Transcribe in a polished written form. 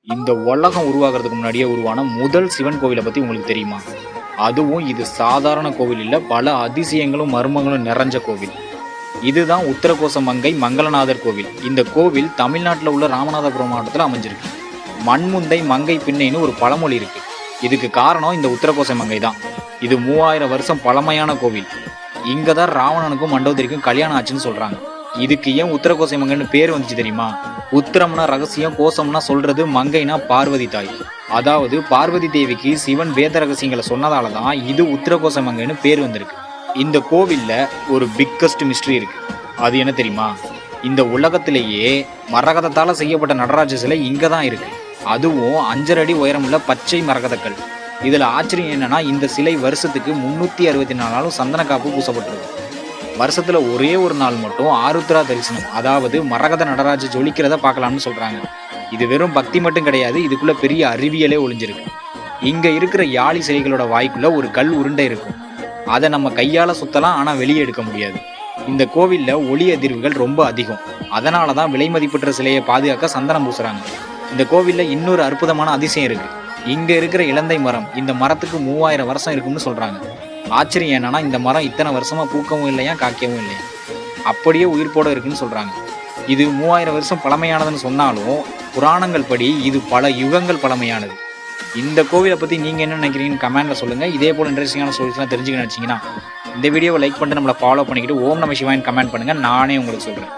இந்த உலகம் உருவாகிறதுக்கு முன்னாடியே உருவான முதல் சிவன் கோவிலை பற்றி உங்களுக்கு தெரியுமா? அதுவும் இது சாதாரண கோவில் இல்லை, பல அதிசயங்களும் மர்மங்களும் நிறைஞ்ச கோவில். இதுதான் உத்தரகோச மங்கை மங்களநாதர் கோவில். இந்த கோவில் தமிழ்நாட்டில் உள்ள ராமநாதபுரம் மாவட்டத்தில் அமைஞ்சிருக்கு. மண்முந்தை மங்கை பின்னைன்னு ஒரு பழமொழி இருக்கு. இதுக்கு காரணம் இந்த உத்தரகோச மங்கை தான். இது 3000 வருஷம் பழமையான கோவில். இங்கே தான் ராவணனுக்கும் மண்டோதரிக்கும் கல்யாணம் ஆச்சுன்னு சொல்கிறாங்க. இதுக்கு ஏன் உத்தரகோசை மங்கைன்னு பேர் வந்துச்சு தெரியுமா? உத்திரம்னா ரகசியம், கோசம்னா சொல்றது, மங்கைனா பார்வதி தாய். அதாவது பார்வதி தேவிக்கு சிவன் வேத ரகசியங்களை சொன்னதால தான் இது உத்தரகோச மங்கைன்னு பேர் வந்திருக்கு. இந்த கோவில்ல ஒரு பிக்கஸ்ட் மிஸ்ட்ரி இருக்கு. அது என்ன தெரியுமா? இந்த உலகத்திலேயே மரகதத்தால செய்யப்பட்ட நடராஜ சிலை இங்க தான் இருக்கு. அதுவும் 5 அடி உயரமுள்ள பச்சை மரகதக்கல். இதுல ஆச்சரியம் என்னன்னா, இந்த சிலை வருஷத்துக்கு 364 நாளும் சந்தன காப்பு பூசப்பட்டிருக்கு. வருஷத்துல ஒரே ஒரு நாள் மட்டும் ஆருத்ரா தரிசனம், அதாவது மரகத நடராஜ ஜொலிக்கிறத பார்க்கலாம்னு சொல்றாங்க. இது வெறும் பக்தி மட்டும் கிடையாது, இதுக்குள்ள பெரிய அறிவியலே ஒளிஞ்சிருக்கு. இங்க இருக்கிற யாழி சிலைகளோட வாய்க்குள்ள ஒரு கல் உருண்டை இருக்கும். அதை நம்ம கையால சுத்தலாம், ஆனா வெளியே எடுக்க முடியாது. இந்த கோவில்ல ஒளி அதிர்வுகள் ரொம்ப அதிகம். அதனாலதான் விலை மதிப்பற்ற சிலையை பாதுகாக்க சந்தனம் பூசுறாங்க. இந்த கோவில்ல இன்னொரு அற்புதமான அதிசயம் இருக்கு. இங்க இருக்கிற இலந்தை மரம், இந்த மரத்துக்கு 3000 வருஷம் இருக்குன்னு சொல்றாங்க. ஆச்சரியம் என்னன்னா, இந்த மரம் இத்தனை வருஷமா பூக்கவும் இல்லையா, காய்க்கவும் இல்லையா, அப்படியே உயிர்ப்போட இருக்குன்னு சொல்றாங்க. இது 3000 வருஷம் பழமையானதுன்னு சொன்னாலும் புராணங்கள் படி இது பல யுகங்கள் பழமையானது. இந்த கோவிலை பத்தி நீங்க என்ன நினைக்கிறீங்கன்னு கமெண்ட்ல சொல்லுங்க. இதே போல இன்ட்ரெஸ்டிங்கான ஸ்டோரிஸ்லாம் தெரிஞ்சுக்கணும்னு நினைச்சீங்கன்னா இந்த வீடியோவை லைக் பண்ணிட்டு நம்மளை ஃபாலோ பண்ணிக்கிட்டு ஓம் நம சிவாயன்னு கமெண்ட் பண்ணுங்க. நானே உங்களுக்கு சொல்றேன்.